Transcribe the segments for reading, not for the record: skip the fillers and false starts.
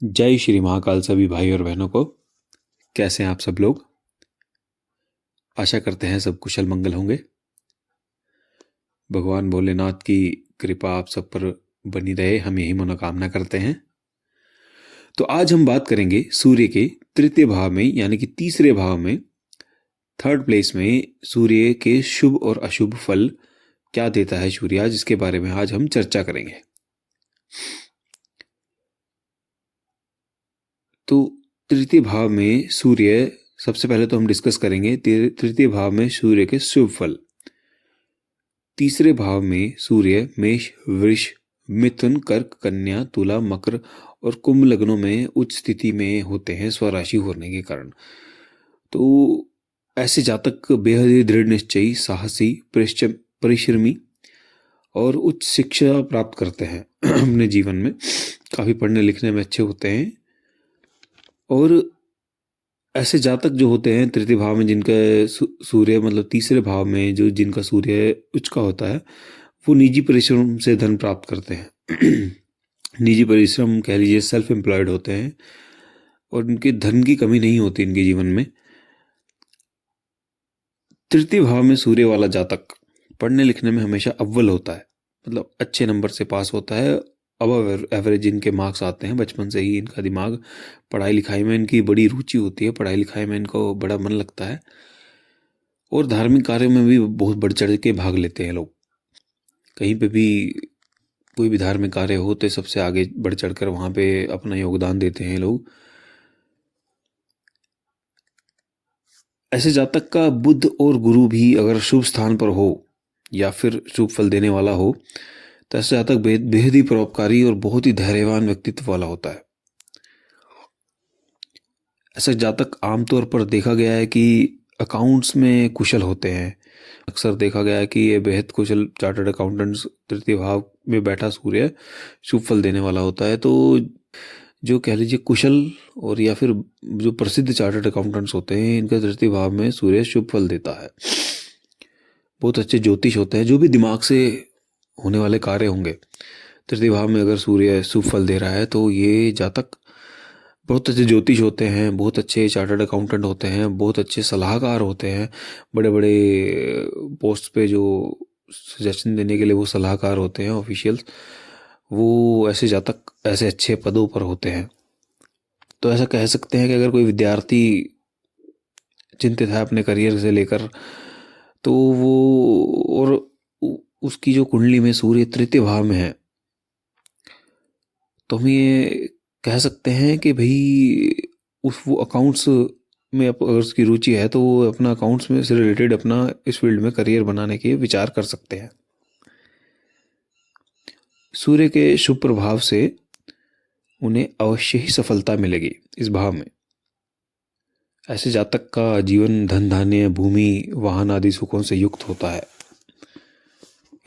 जय श्री महाकाल सभी भाई और बहनों को। कैसे हैं आप सब लोग? आशा करते हैं सब कुशल मंगल होंगे। भगवान भोलेनाथ की कृपा आप सब पर बनी रहे, हम यही मनोकामना करते हैं। तो आज हम बात करेंगे सूर्य के तृतीय भाव में यानी कि तीसरे भाव में, थर्ड प्लेस में सूर्य के शुभ और अशुभ फल क्या देता है सूर्य, जिसके बारे में आज हम चर्चा करेंगे। तो तृतीय भाव में सूर्य, सबसे पहले तो हम डिस्कस करेंगे तृतीय भाव में सूर्य के शुभ फल। तीसरे भाव में सूर्य मेष, वृष, मिथुन, कर्क, कन्या, तुला, मकर और कुंभ लग्नों में उच्च स्थिति में होते हैं स्वराशि होने के कारण। तो ऐसे जातक बेहद ही दृढ़ निश्चयी, साहसी, परिश्रमी और उच्च शिक्षा प्राप्त करते हैं अपने जीवन में। काफी पढ़ने लिखने में अच्छे होते हैं। और ऐसे जातक जो होते हैं तृतीय भाव में, जिनका सूर्य मतलब तीसरे भाव में जो जिनका सूर्य उच्च का होता है, वो निजी परिश्रम से धन प्राप्त करते हैं निजी परिश्रम कह लीजिए, सेल्फ एम्प्लॉयड होते हैं और उनके धन की कमी नहीं होती इनके जीवन में। तृतीय भाव में सूर्य वाला जातक पढ़ने लिखने में हमेशा अव्वल होता है, मतलब अच्छे नंबर से पास होता है। अबव एवरेज इनके मार्क्स आते हैं। बचपन से ही इनका दिमाग, पढ़ाई लिखाई में इनकी बड़ी रुचि होती है, पढ़ाई लिखाई में इनको बड़ा मन लगता है और धार्मिक कार्य में भी बहुत बढ़ चढ़ के भाग लेते हैं लोग। कहीं पे भी कोई भी धार्मिक कार्य हो तो सबसे आगे बढ़ चढ़कर वहाँ पे अपना योगदान देते हैं लोग। ऐसे जातक का बुध और गुरु भी अगर शुभ स्थान पर हो या फिर शुभ फल देने वाला हो तो ऐसे जातक बेहद ही परोपकारी और बहुत ही धैर्यवान व्यक्तित्व वाला होता है। ऐसे जातक आमतौर पर देखा गया है कि अकाउंट्स में कुशल होते हैं। अक्सर देखा गया है कि ये बेहद कुशल चार्टर्ड अकाउंटेंट्स, तृतीय भाव में बैठा सूर्य शुभ फल देने वाला होता है। तो जो कह लीजिए कुशल और या फिर जो प्रसिद्ध चार्टर्ड अकाउंटेंट्स होते हैं, इनका तृतीय भाव में सूर्य शुभ फल देता है। बहुत अच्छे ज्योतिष होते हैं। जो भी दिमाग से होने वाले कार्य होंगे, तृतीय भाव में अगर सूर्य शुभ फल दे रहा है तो ये जातक बहुत अच्छे ज्योतिष होते हैं, बहुत अच्छे चार्टर्ड अकाउंटेंट होते हैं, बहुत अच्छे सलाहकार होते हैं। बड़े बड़े पोस्ट पे जो सजेशन देने के लिए वो सलाहकार होते हैं, ऑफिशियल्स, वो ऐसे जातक ऐसे अच्छे पदों पर होते हैं। तो ऐसा कह सकते हैं कि अगर कोई विद्यार्थी चिंतित है अपने करियर से लेकर, तो वो और उसकी जो कुंडली में सूर्य तृतीय भाव में है, तो हम ये कह सकते हैं कि भाई वो अकाउंट्स में अगर उसकी रुचि है तो वो अपना अकाउंट्स में से रिलेटेड अपना इस फील्ड में करियर बनाने के विचार कर सकते हैं। सूर्य के शुभ प्रभाव से उन्हें अवश्य ही सफलता मिलेगी इस भाव में। ऐसे जातक का जीवन धन धान्य, भूमि, वाहन आदि सुखों से युक्त होता है।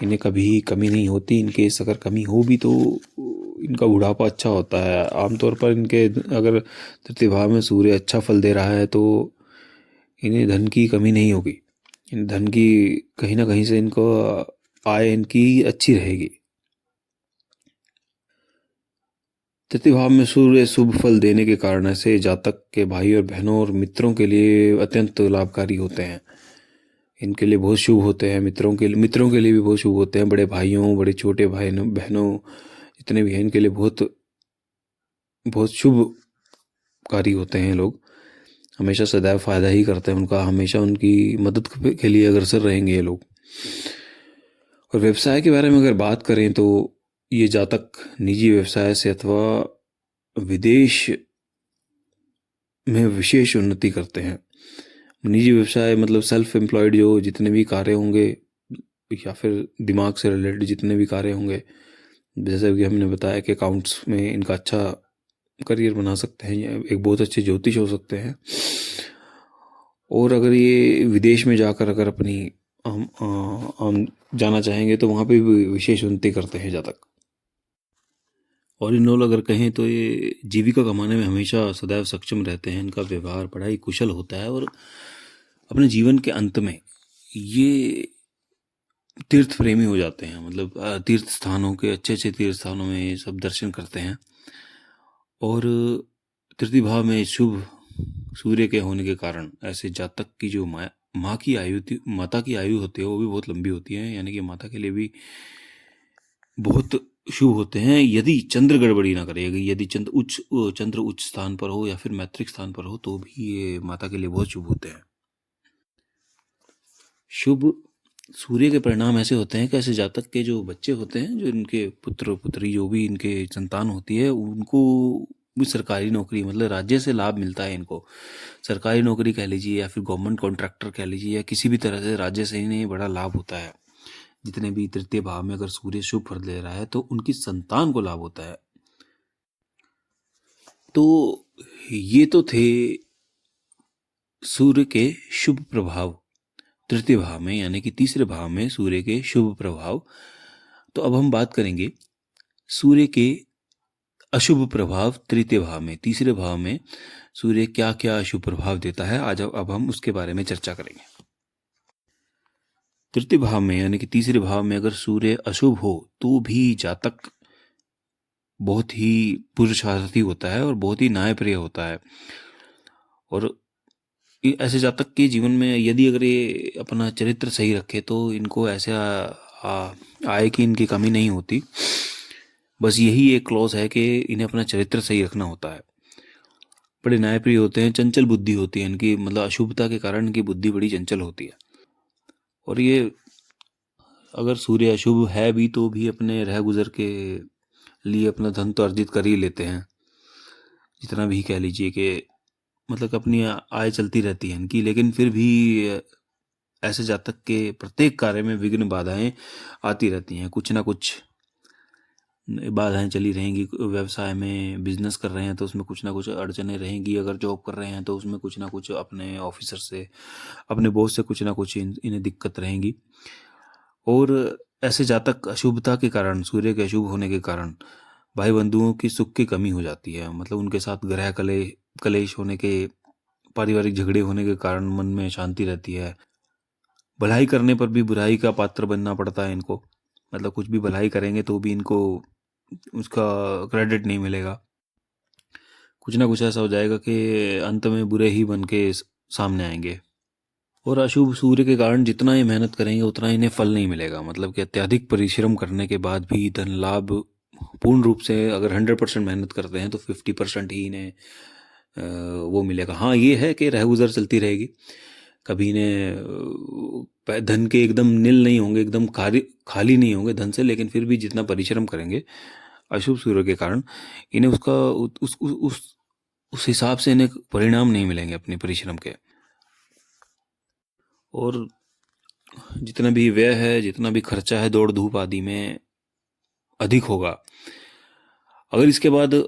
इन्हें कभी कमी नहीं होती। इनके अगर कमी हो भी तो इनका बुढ़ापा अच्छा होता है। आमतौर पर इनके अगर तृतीय भाव में सूर्य अच्छा फल दे रहा है तो इन्हें धन की कमी नहीं होगी। इन धन की कहीं ना कहीं से इनको आय इनकी अच्छी रहेगी। तृतीय भाव में सूर्य शुभ फल देने के कारण ऐसे जातक के भाई और बहनों और मित्रों के लिए अत्यंत लाभकारी होते हैं। इनके लिए बहुत शुभ होते हैं। मित्रों के लिए भी बहुत शुभ होते हैं। बड़े भाइयों, बड़े छोटे भाई बहनों जितने भी हैं, इनके लिए बहुत बहुत शुभकारी होते हैं। लोग हमेशा सदैव फायदा ही करते हैं उनका, हमेशा उनकी मदद के लिए अग्रसर रहेंगे ये लोग। और व्यवसाय के बारे में अगर बात करें तो ये जातक निजी व्यवसाय से अथवा विदेश में विशेष उन्नति करते हैं। निजी व्यवसाय मतलब सेल्फ एम्प्लॉयड जो जितने भी कार्य होंगे या फिर दिमाग से रिलेटेड जितने भी कार्य होंगे, जैसे कि हमने बताया कि अकाउंट्स में इनका अच्छा करियर बना सकते हैं, एक बहुत अच्छे ज्योतिष हो सकते हैं। और अगर ये विदेश में जाकर अगर अपनी हम जाना चाहेंगे तो वहाँ पे भी विशेष उन्नति करते हैं जातक। और इन लोग अगर कहें तो ये जीविका कमाने में हमेशा सदैव सक्षम रहते हैं। इनका व्यवहार बड़ा ही कुशल होता है और अपने जीवन के अंत में ये तीर्थ प्रेमी हो जाते हैं। मतलब तीर्थ स्थानों के, अच्छे अच्छे तीर्थ स्थानों में सब दर्शन करते हैं और तृतीय भाव में शुभ सूर्य के होने के कारण ऐसे जातक की जो माता की आयु होती है वो भी बहुत लंबी होती है, यानी कि माता के लिए भी बहुत शुभ होते हैं यदि चंद्र गड़बड़ी ना करेगा। यदि चंद्र उच्च स्थान पर हो या फिर मैत्रिक स्थान पर हो तो भी ये माता के लिए बहुत शुभ होते हैं। शुभ सूर्य के परिणाम ऐसे होते हैं कि ऐसे जातक के जो बच्चे होते हैं, जो इनके पुत्र पुत्री जो भी इनके संतान होती है, उनको भी सरकारी नौकरी मतलब राज्य से लाभ मिलता है। इनको सरकारी नौकरी कह लीजिए या फिर गवर्नमेंट कॉन्ट्रैक्टर कह लीजिए, या किसी भी तरह से राज्य से इन्हें बड़ा लाभ होता है। जितने भी तृतीय भाव में अगर सूर्य शुभ फल दे रहा है तो उनकी संतान को लाभ होता है। तो ये तो थे सूर्य के शुभ प्रभाव तृतीय भाव में, यानी कि तीसरे भाव में सूर्य के शुभ प्रभाव। तो अब हम बात करेंगे सूर्य के अशुभ प्रभाव तृतीय भाव में। तीसरे भाव में सूर्य क्या क्या अशुभ प्रभाव देता है, आज अब हम उसके बारे में चर्चा करेंगे। तृतीय भाव में यानी कि तीसरे भाव में अगर सूर्य अशुभ हो तो भी जातक बहुत ही पुरुषार्थी होता है और बहुत ही न्यायप्रिय होता है। और ऐसे जातक के जीवन में यदि अगर ये अपना चरित्र सही रखे तो इनको ऐसे आय की इनकी कमी नहीं होती। बस यही एक क्लॉज है कि इन्हें अपना चरित्र सही रखना होता है। बड़े न्यायप्रिय होते हैं, चंचल बुद्धि होती है इनकी, मतलब अशुभता के कारण इनकी बुद्धि बड़ी चंचल होती है। और ये अगर सूर्य अशुभ है भी तो भी अपने रह गुजर के लिए अपना धन तो अर्जित कर ही लेते हैं, जितना भी कह लीजिए कि मतलब कि अपनी आय चलती रहती है इनकी। लेकिन फिर भी ऐसे जातक के प्रत्येक कार्य में विघ्न बाधाएं आती रहती हैं, कुछ ना कुछ बाधाएं चली रहेंगी। व्यवसाय में बिजनेस कर रहे हैं तो उसमें कुछ ना कुछ अड़चने रहेंगी, अगर जॉब कर रहे हैं तो उसमें कुछ ना कुछ अपने ऑफिसर से, अपने बॉस से कुछ ना कुछ इन्हें दिक्कत रहेंगी। और ऐसे जातक अशुभता के कारण, सूर्य के अशुभ होने के कारण भाई बंधुओं की सुख की कमी हो जाती है। मतलब उनके साथ ग्रह कलेश होने के, पारिवारिक झगड़े होने के कारण मन में शांति रहती है। भलाई करने पर भी बुराई का पात्र बनना पड़ता है इनको। मतलब कुछ भी भलाई करेंगे तो भी इनको उसका क्रेडिट नहीं मिलेगा। कुछ ना कुछ ऐसा हो जाएगा कि अंत में बुरे ही बन के सामने आएंगे। और अशुभ सूर्य के कारण जितना ये मेहनत करेंगे उतना इन्हें फल नहीं मिलेगा। मतलब कि अत्यधिक परिश्रम करने के बाद भी धन लाभ पूर्ण रूप से अगर 100% मेहनत करते हैं तो 50% ही इन्हें वो मिलेगा। हाँ, ये है कि रह गुजर चलती रहेगी, कभी इन्हें धन के एकदम नील नहीं होंगे, एकदम खाली नहीं होंगे धन से, लेकिन फिर भी जितना परिश्रम करेंगे अशुभ सूर्य के कारण इन्हें उसका उस हिसाब से इन्हें परिणाम नहीं मिलेंगे अपने परिश्रम के। और जितना भी व्यय है, जितना भी खर्चा है दौड़ धूप आदि में अधिक होगा। अगर इसके बाद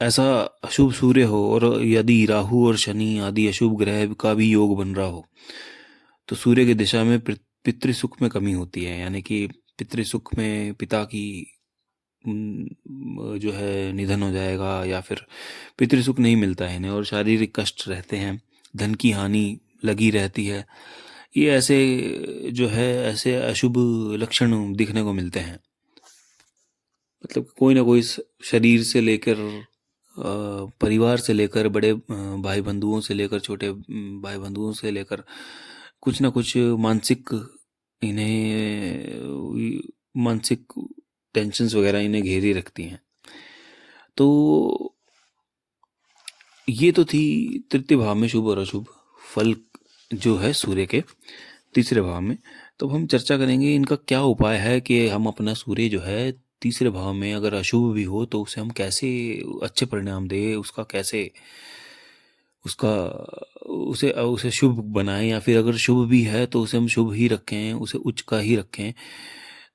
ऐसा अशुभ सूर्य हो और यदि राहु और शनि आदि अशुभ ग्रह का भी योग बन रहा हो तो सूर्य की दिशा में पितृसुख में कमी होती है। यानी कि पितृसुख में पिता की जो है निधन हो जाएगा, या फिर पितृसुख नहीं मिलता है इन्हें, और शारीरिक कष्ट रहते हैं, धन की हानि लगी रहती है। ये ऐसे जो है ऐसे अशुभ लक्षण दिखने को मिलते हैं। मतलब कोई ना कोई शरीर से लेकर परिवार से लेकर बड़े भाई बंधुओं से लेकर छोटे भाई बंधुओं से लेकर कुछ ना कुछ मानसिक टेंशन्स वगैरह इन्हें घेरी रखती हैं। तो ये तो थी तृतीय भाव में शुभ और अशुभ फल जो है सूर्य के तीसरे भाव में। तो हम चर्चा करेंगे इनका क्या उपाय है कि हम अपना सूर्य जो है तीसरे भाव में अगर अशुभ भी हो तो उसे हम कैसे अच्छे परिणाम दें, उसका कैसे उसे शुभ बनाएं, या फिर अगर शुभ भी है तो उसे हम शुभ ही रखें, उसे उच्च का ही रखें।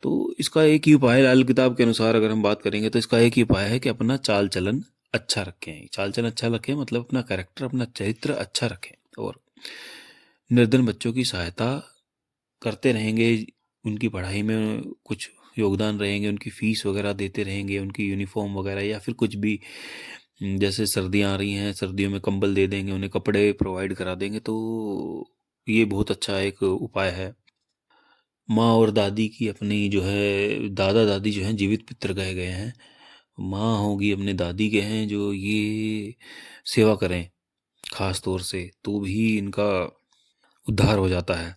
तो इसका एक ही उपाय, लाल किताब के अनुसार अगर हम बात करेंगे तो इसका एक ही उपाय है कि अपना चाल चलन अच्छा रखें। चाल चलन अच्छा रखें मतलब अपना कैरेक्टर, अपना चरित्र अच्छा रखें, और निर्धन बच्चों की सहायता करते रहेंगे, उनकी पढ़ाई में कुछ योगदान रहेंगे, उनकी फीस वगैरह देते रहेंगे, उनकी यूनिफॉर्म वगैरह, या फिर कुछ भी जैसे सर्दियाँ आ रही हैं, सर्दियों में कंबल दे देंगे, उन्हें कपड़े प्रोवाइड करा देंगे। तो ये बहुत अच्छा एक उपाय है। माँ और दादी की अपनी जो है, दादा दादी जो हैं जीवित पितर कहे गए हैं, माँ होगी अपने दादी के हैं जो ये सेवा करें खास तौर से, तो भी इनका उद्धार हो जाता है।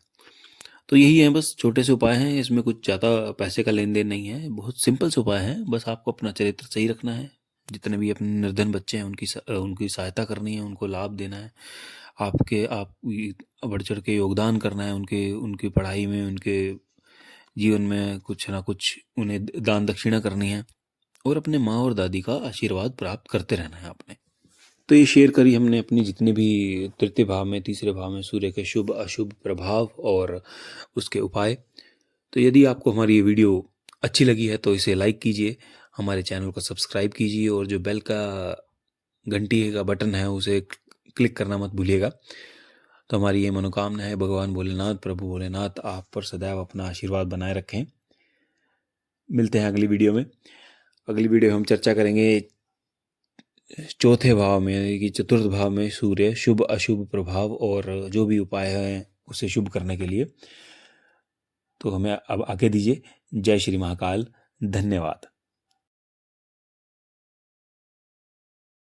तो यही है, बस छोटे से उपाय हैं, इसमें कुछ ज़्यादा पैसे का लेन देन नहीं है, बहुत सिंपल से उपाय हैं। बस आपको अपना चरित्र सही रखना है, जितने भी अपने निर्धन बच्चे हैं उनकी सहायता करनी है, उनको लाभ देना है, आप बढ़ चढ़ के योगदान करना है उनकी पढ़ाई में, उनके जीवन में कुछ ना कुछ उन्हें दान दक्षिणा करनी है, और अपने माँ और दादी का आशीर्वाद प्राप्त करते रहना है आपने। तो ये शेयर करी हमने अपनी जितने भी तृतीय भाव में, तीसरे भाव में सूर्य के शुभ अशुभ प्रभाव और उसके उपाय। तो यदि आपको हमारी ये वीडियो अच्छी लगी है तो इसे लाइक कीजिए, हमारे चैनल को सब्सक्राइब कीजिए, और जो बेल का घंटी का बटन है उसे क्लिक करना मत भूलिएगा। तो हमारी ये मनोकामना है, भगवान भोलेनाथ, प्रभु भोलेनाथ आप पर सदैव अपना आशीर्वाद बनाए रखें। मिलते हैं अगली वीडियो में। अगली वीडियो हम चर्चा करेंगे चौथे भाव में, यानी कि चतुर्थ भाव में सूर्य शुभ अशुभ प्रभाव और जो भी उपाय हैं उसे शुभ करने के लिए। तो हमें अब आगे दीजिए। जय श्री महाकाल। धन्यवाद।